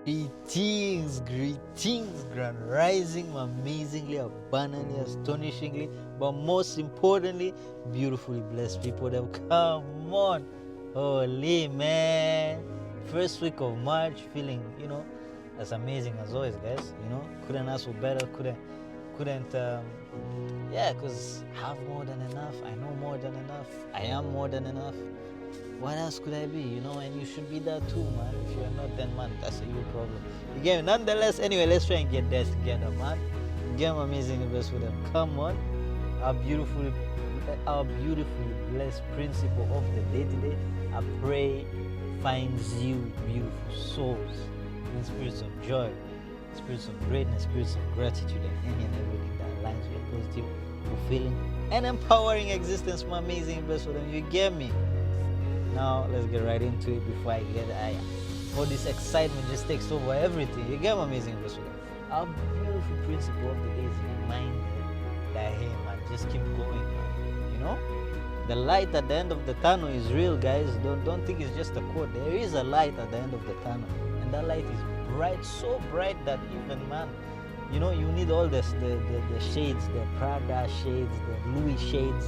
Greetings, grand rising, amazingly, abundantly, astonishingly, but most importantly, beautifully blessed people. Them, come on, holy man! First week of March, feeling as amazing as always, guys. Couldn't ask for better. Couldn't. Yeah, cause have more than enough. I know more than enough. I am more than enough. What else could I be? And you should be that too, man. If you're not, then man, that's a you problem. Again, nonetheless, anyway, let's try and get there together, man. Get amazing best with them. Come on. Our beautifully blessed principle of the day today. I pray finds you beautiful souls in spirits of joy, spirits of greatness, spirits of gratitude, and any and everything that aligns with a positive, fulfilling, and empowering existence. My amazing best with them. You get me? Now let's get right into it before all this excitement just takes over everything. You get my amazing episode. Our beautiful principle of the day is reminder that hey man, just keep going, man. The light at the end of the tunnel is real, guys. Don't think it's just a quote. There is a light at the end of the tunnel, and that light is bright, so bright that even man, you need all the shades, the Prada shades, the Louis shades,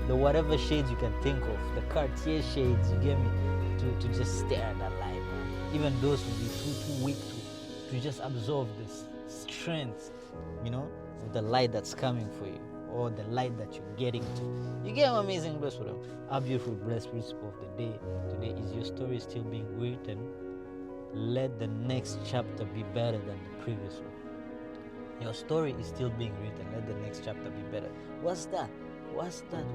the whatever shades you can think of, the Cartier shades, you get me, to just stare at that light, man. Even those will be too weak to just absorb this strength, of the light that's coming for you, or the light that you're getting to. You get an amazing blessed with them. Our beautiful blessed principle of the day today is your story is still being written. Let the next chapter be better than the previous one. Your story is still being written. Let the next chapter be better. What's that? What's that?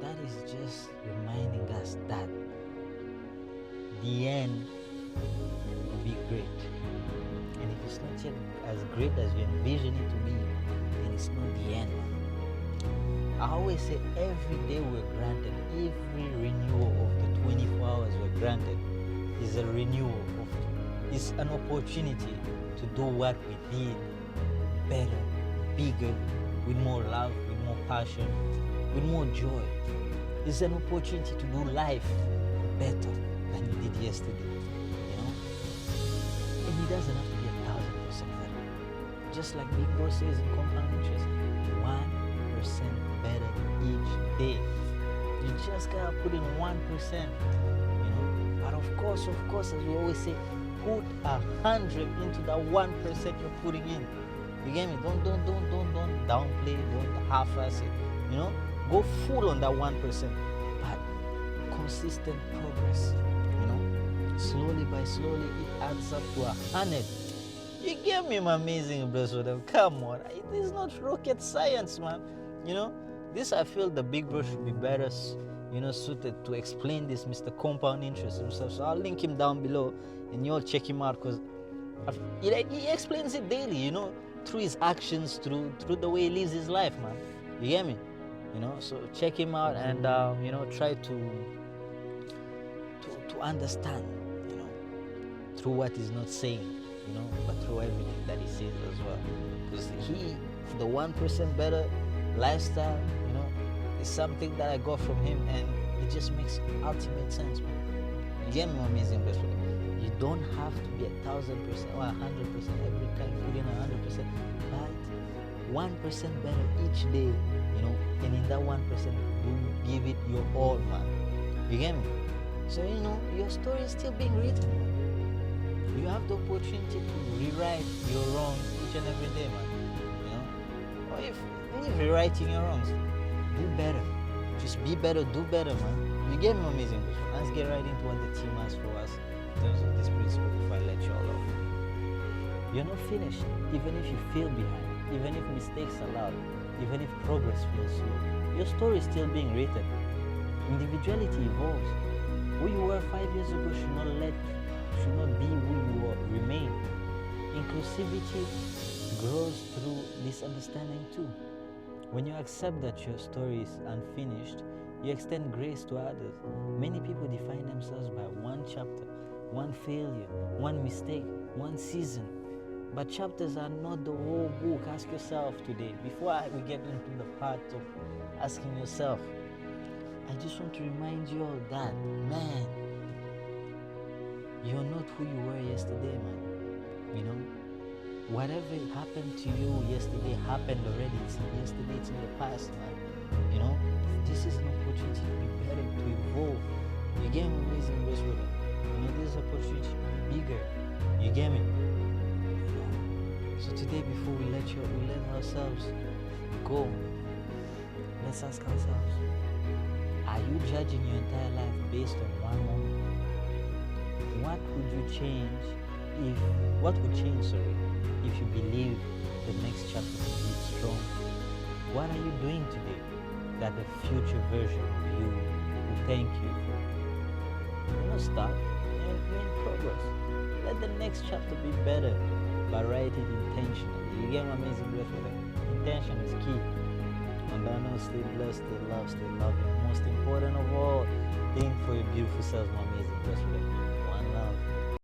That is just reminding us that the end will be great. And if it's not yet as great as you envision it to be, then it's not the end. I always say every day we're granted, every renewal of the 24 hours we're granted is a renewal it's an opportunity to do what we did better, bigger, with more love, with more passion, with more joy. It's an opportunity to do life better than you did yesterday, And it doesn't have to be 1,000% better. Just like Big Bro says in compound interest, 1% better each day. You just gotta put in 1%, But of course, as we always say, put 100 into that 1% you're putting in. You get me? Don't downplay, don't half-ass it. Go full on that 1%, but consistent progress. Slowly by slowly, it adds up to 100. You get me, my amazing brother? Come on, it is not rocket science, man. This I feel the Big Bro should be better, suited to explain this, Mr. Compound Interest himself. So I'll link him down below, and you'll check him out because he explains it daily, through his actions, through the way he lives his life, man. You get me? So check him out and try to understand, through what he's not saying, but through everything that he says as well. Because the 1% better lifestyle, is something that I got from him, and it just makes ultimate sense, man. You get me, amazing best friend? You don't have to be 1,000% or 100% every time, put in 100%, but 1% better each day, and in that 1%, you give it your all, man. You get me? So, your story is still being written, man. You have the opportunity to rewrite your wrongs each and every day, man. Or if rewriting your wrongs, do better. Just be better, do better, man. You get me, amazing best friend? Let's get right into what the team has for us in terms of this principle before I let you all off. You're not finished, even if you feel behind, even if mistakes are loud, even if progress feels slow. Your story is still being written. Individuality evolves. Who you were 5 years ago should not be who you are. Remain. Inclusivity grows through this understanding too. When you accept that your story is unfinished, you extend grace to others. Many people define themselves by one chapter, one failure, one mistake, one season. But chapters are not the whole book. Ask yourself today, before we get into the part of asking yourself, I just want to remind you all that, man, You're not who you were yesterday, man. You know, whatever happened to you yesterday happened already. It's yesterday, it's in the past, man. You know, this is an opportunity to be better, to evolve. You get me, amazing brother. You know, this is an opportunity to be bigger. You get me? You know. So today, before we let ourselves go, let's ask ourselves: are you judging your entire life based on one moment? What would change if you believe the next chapter will be strong? What are you doing today that the future version of you will thank you for? You're not stuck, you're in progress. Let the next chapter be better by writing intentionally. You get my amazing brother? Intention is key. And I know, stay blessed, stay loved, stay loving. Most important of all, think for your beautiful self, my amazing brother.